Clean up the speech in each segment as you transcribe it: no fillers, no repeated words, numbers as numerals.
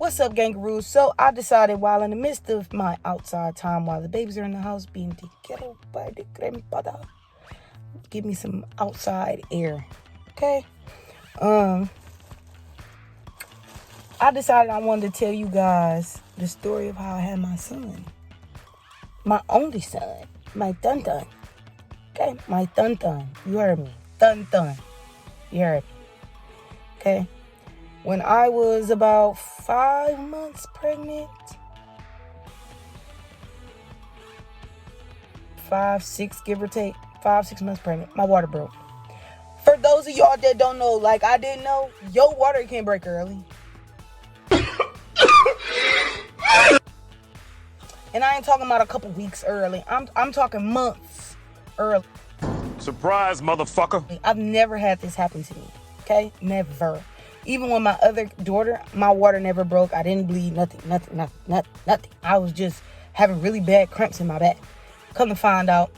What's up, Gangaroos? So I decided while in the midst of my outside time, while the babies are in the house being taken by the grandfather, give me some outside air. Okay? I decided I wanted to tell you guys the story of how I had my son. My only son. My dun-dun. Okay? My dun-dun. You heard me. Dun-dun. You heard me. Okay? When I was about 5 months pregnant, 5, 6, give or take, 5, 6 months pregnant, my water broke. For those of y'all that don't know, like I didn't know, your water can break early. And I ain't talking about a couple weeks early. I'm talking months early. Surprise, motherfucker. I've never had this happen to me. Okay? Never. Even with my other daughter, my water never broke. I didn't bleed, nothing. I was just having really bad cramps in my back. Come to find out,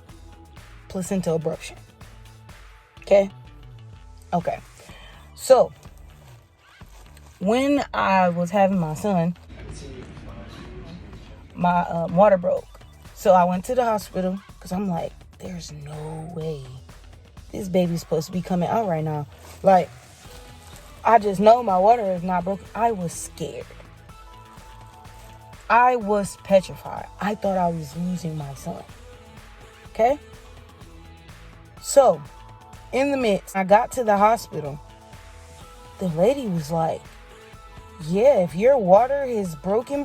placenta abruption. Okay? Okay. So, when I was having my son, my water broke. So I went to the hospital because I'm like, there's no way this baby's supposed to be coming out right now. Like, I just know my water is not broken. I was scared. I was petrified. I thought I was losing my son. Okay? So, in the midst, I got to the hospital. The lady was like, yeah, if your water is broken,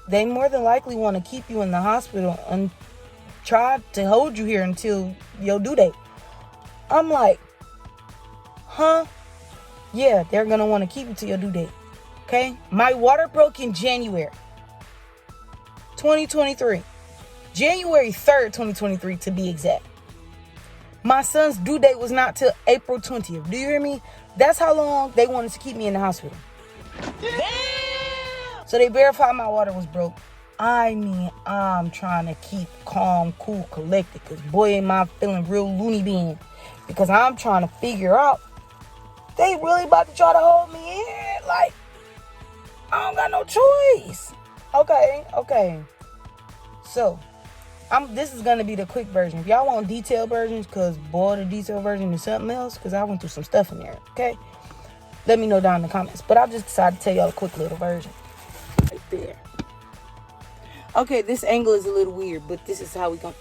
they more than likely want to keep you in the hospital and try to hold you here until your due date. I'm like, huh? Yeah, they're going to want to keep you to your due date. Okay? My water broke in January 2023. January 3rd, 2023 to be exact. My son's due date was not till April 20th. Do you hear me? That's how long they wanted to keep me in the hospital. Damn! So they verified my water was broke. I mean, I'm trying to keep calm, cool, collected. Because boy, am I feeling real loony bin. Because I'm trying to figure out, they really about to try to hold me in. Like, I don't got no choice. Okay. So, this is going to be the quick version. If y'all want detailed versions, because boy, the detailed version is something else. Because I went through some stuff in there, okay? Let me know down in the comments. But I just decided to tell y'all a quick little version. Right there. Okay, this angle is a little weird, but this is how we go.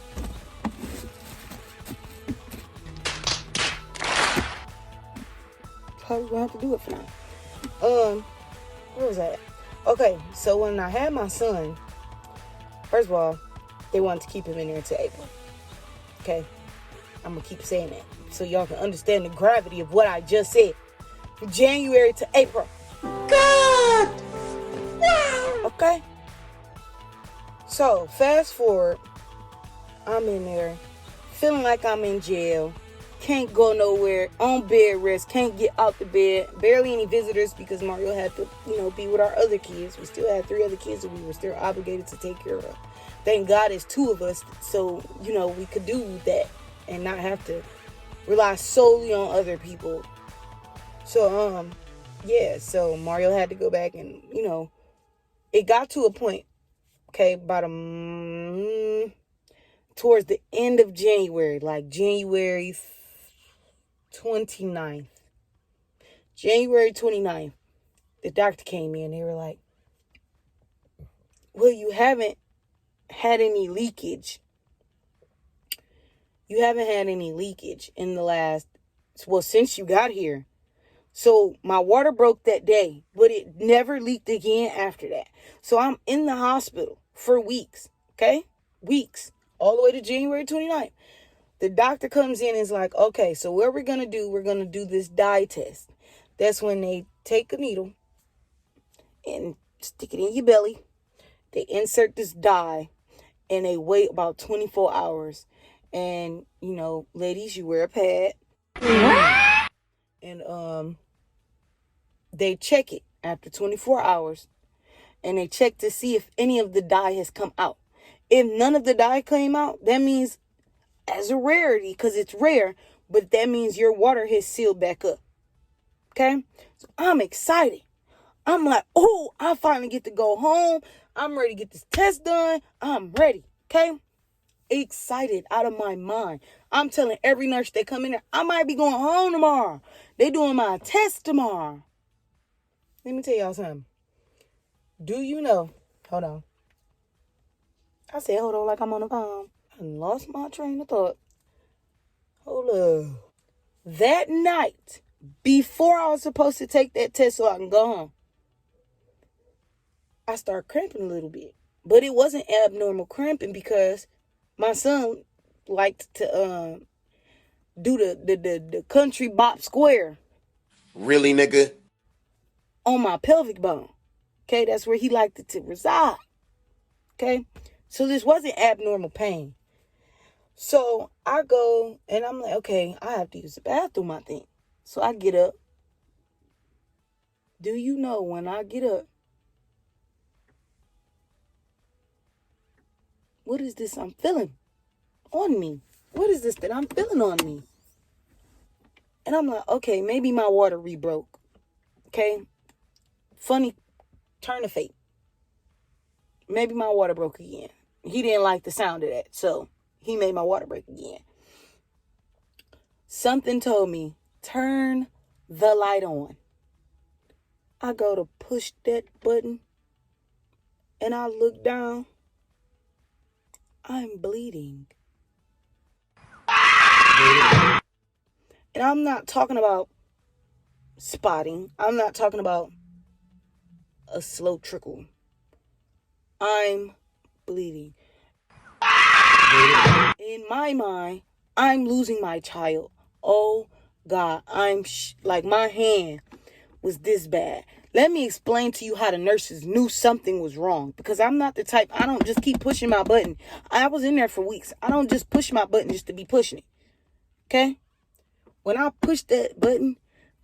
How we gonna have to do it for now. Where was that? Okay, so when I had my son, first of all, they wanted to keep him in there until April. Okay, I'm gonna keep saying that so y'all can understand the gravity of what I just said. From January to April. God! Wow! Okay. So, fast forward, I'm in there, feeling like I'm in jail, can't go nowhere, on bed rest, can't get out the bed, barely any visitors because Mario had to, be with our other kids. We still had 3 other kids that we were still obligated to take care of. Thank God it's 2 of us, so, we could do that and not have to rely solely on other people. So, so Mario had to go back and, it got to a point, okay, about towards the end of January, like January 29th. January 29th, the doctor came in. They were like, well, you haven't had any leakage. You haven't had any leakage in the last, since you got here. So my water broke that day, but it never leaked again after that. So I'm in the hospital for weeks, okay? Weeks, all the way to January 29th. The doctor comes in and is like, okay, so what we're going to do this dye test. That's when they take a needle and stick it in your belly. They insert this dye and they wait about 24 hours. And, ladies, you wear a pad. And, they check it after 24 hours. And they check to see if any of the dye has come out. If none of the dye came out, that means as a rarity, because it's rare, but that means your water has sealed back up. Okay? So I'm excited. I'm like, oh, I finally get to go home. I'm ready to get this test done. I'm ready, okay? Excited out of my mind. I'm telling every nurse that come in there, I might be going home tomorrow. They doing my test tomorrow. Let me tell y'all something. Do you know? Hold on. I said, hold on, like I'm on the phone. I lost my train of thought. Hold up. That night, before I was supposed to take that test so I can go home, I started cramping a little bit. But it wasn't abnormal cramping because my son liked to do the country bop square. Really, nigga? On my pelvic bone. Okay, that's where he liked it to reside. Okay, so this wasn't abnormal pain. So I go and I'm like, okay, I have to use the bathroom, I think. So I get up. Do you know when I get up, what is this I'm feeling on me? What is this that I'm feeling on me? And I'm like, okay, maybe my water re-broke. Okay, funny turn of fate. Maybe my water broke again. He didn't like the sound of that, so he made my water break again. Something told me, turn the light on. I go to push that button, and I look down. I'm bleeding. And I'm not talking about spotting. I'm not talking about a slow trickle. I'm bleeding. In my mind, I'm losing my child. Oh, God. Like my hand was this bad. Let me explain to you how the nurses knew something was wrong. Because I'm not the type, I don't just keep pushing my button. I was in there for weeks. I don't just push my button just to be pushing it. Okay? When I pushed that button,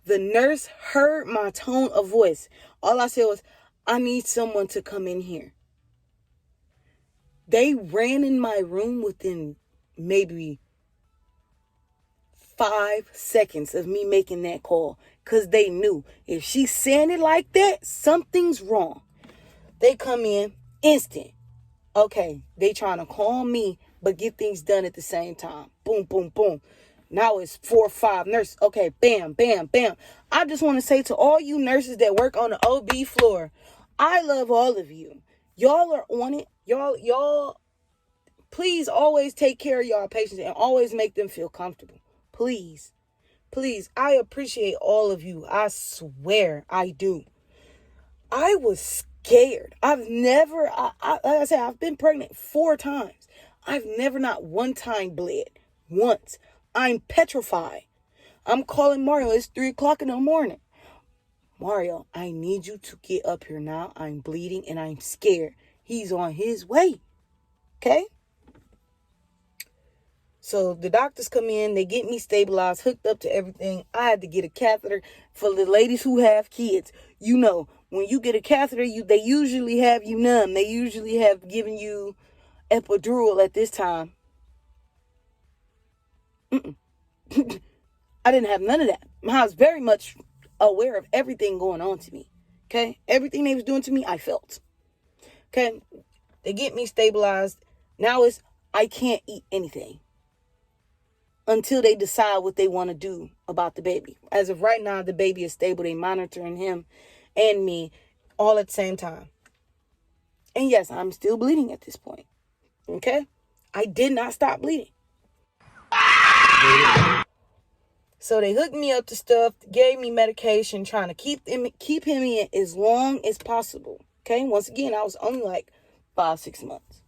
the nurse heard my tone of voice. All I said was, I need someone to come in here. They ran in my room within maybe 5 seconds of me making that call. Because they knew if she's saying it like that, something's wrong. They come in instant. Okay, they trying to call me, but get things done at the same time. Boom, boom, boom. Now it's 4 or 5 nurses. Okay, bam, bam, bam. I just want to say to all you nurses that work on the OB floor, I love all of you. Y'all are on it. Y'all, please always take care of y'all patients and always make them feel comfortable. Please, I appreciate all of you. I swear I do. I was scared. I've never, like I said, I've been pregnant 4 times. I've never not one time bled. Once. I'm petrified. I'm calling Mario. It's 3 o'clock in the morning. Mario, I need you to get up here now. I'm bleeding and I'm scared. He's on his way. Okay? So the doctors come in. They get me stabilized, hooked up to everything. I had to get a catheter. For the ladies who have kids, you know, when you get a catheter, they usually have you numb. They usually have given you epidural at this time. I didn't have none of that. I was very much aware of everything going on to me. Okay? Everything they was doing to me, I felt. Okay? They get me stabilized. Now I can't eat anything until they decide what they want to do about the baby. As of right now, the baby is stable. They monitoring him and me all at the same time. And yes, I'm still bleeding at this point. Okay? I did not stop bleeding. So they hooked me up to stuff, gave me medication, trying to keep him in as long as possible. Okay? Once again, I was only like 5-6 months.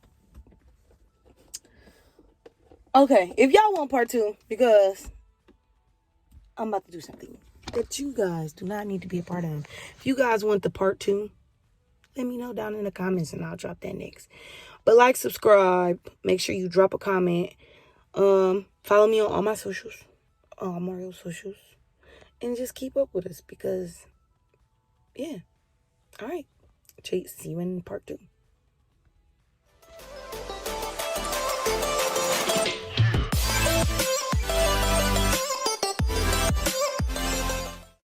Okay, if y'all want part 2, because I'm about to do something that you guys do not need to be a part of. If you guys want the part 2, let me know down in the comments and I'll drop that next. But like, subscribe, make sure you drop a comment. Follow me on all my socials, all Mario socials, and just keep up with us because, yeah. All right. See you in part 2.